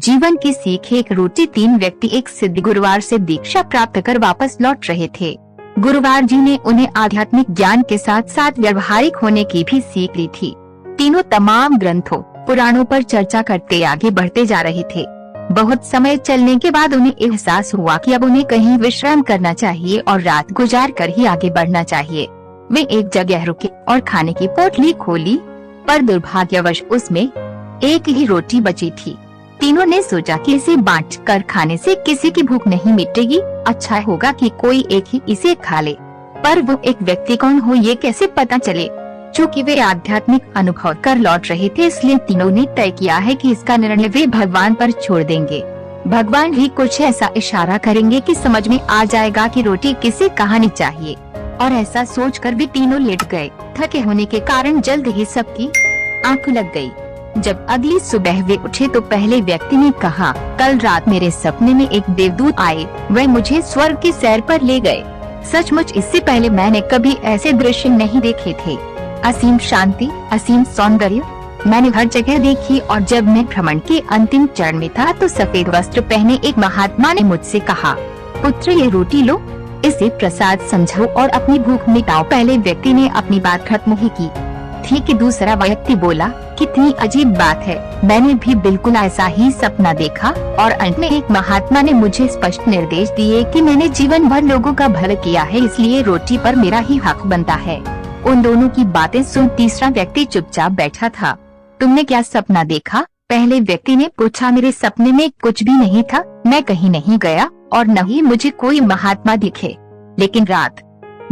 जीवन की सीख। एक रोटी। 3 व्यक्ति एक सिद्ध गुरुवार से दीक्षा प्राप्त कर वापस लौट रहे थे। गुरुवार जी ने उन्हें आध्यात्मिक ज्ञान के साथ साथ व्यवहारिक होने की भी सीख दी थी। तीनों तमाम ग्रंथों पुराणों पर चर्चा करते आगे बढ़ते जा रहे थे। बहुत समय चलने के बाद उन्हें एहसास हुआ कि अब उन्हें कहीं विश्राम करना चाहिए और रात गुजार कर ही आगे बढ़ना चाहिए। वे एक जगह रुके और खाने की पोटली खोली, पर दुर्भाग्यवश उसमें एक ही रोटी बची थी। तीनों ने सोचा कि इसे बांट कर खाने से किसी की भूख नहीं मिटेगी, अच्छा होगा कि कोई एक ही इसे खा ले। पर वो एक व्यक्ति कौन हो ये कैसे पता चले? चूँकि वे आध्यात्मिक अनुभव कर लौट रहे थे, इसलिए तीनों ने तय किया है कि इसका निर्णय वे भगवान पर छोड़ देंगे। भगवान भी कुछ ऐसा इशारा करेंगे कि समझ में आ जाएगा कि रोटी किसे कहानी चाहिए। और ऐसा सोचकर भी तीनों लेट गए। थके होने के कारण जल्द ही सबकी आंख लग गई। जब अगली सुबह वे उठे तो पहले व्यक्ति ने कहा, कल रात मेरे सपने में एक देवदूत आए, वह मुझे स्वर्ग की सैर पर ले गए। सचमुच इससे पहले मैंने कभी ऐसे दृश्य नहीं देखे थे। असीम शांति, असीम सौंदर्य मैंने हर जगह देखी। और जब मैं भ्रमण के अंतिम चरण में था तो सफेद वस्त्र पहने एक महात्मा ने मुझसे कहा, पुत्र ये रोटी लो, इसे प्रसाद समझो और अपनी भूख मिटाओ। पहले व्यक्ति ने अपनी बात खत्म ही की थी कि दूसरा व्यक्ति बोला, कितनी अजीब बात है, मैंने भी बिल्कुल ऐसा ही सपना देखा। और अंत में एक महात्मा ने मुझे स्पष्ट निर्देश दिए कि मैंने जीवन भर लोगों का भला किया है, इसलिए रोटी पर मेरा ही हक बनता है। उन दोनों की बातें सुन तीसरा व्यक्ति चुपचाप बैठा था। तुमने क्या सपना देखा? पहले व्यक्ति ने पूछा। मेरे सपने में कुछ भी नहीं था, मैं कहीं नहीं गया और न ही मुझे कोई महात्मा दिखे। लेकिन रात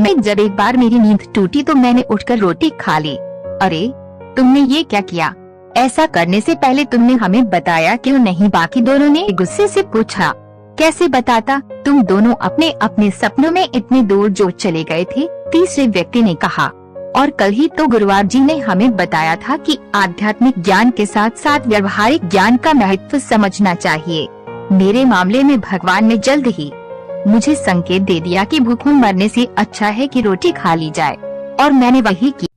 में जब एक बार मेरी नींद टूटी तो मैंने उठकर रोटी खा ली। अरे तुमने ये क्या किया? ऐसा करने से पहले तुमने हमें बताया क्यों नहीं? बाकी दोनों ने गुस्से से पूछा। कैसे बताता? तुम दोनों अपने अपने सपनों में इतने दूर जो चले गए थे। तीसरे व्यक्ति ने कहा, और कल ही तो गुरुवार जी ने हमें बताया था कि आध्यात्मिक ज्ञान के साथ साथ व्यवहारिक ज्ञान का महत्व समझना चाहिए। मेरे मामले में भगवान ने जल्द ही मुझे संकेत दे दिया कि भूख मरने से अच्छा है कि रोटी खा ली जाए, और मैंने वही किया।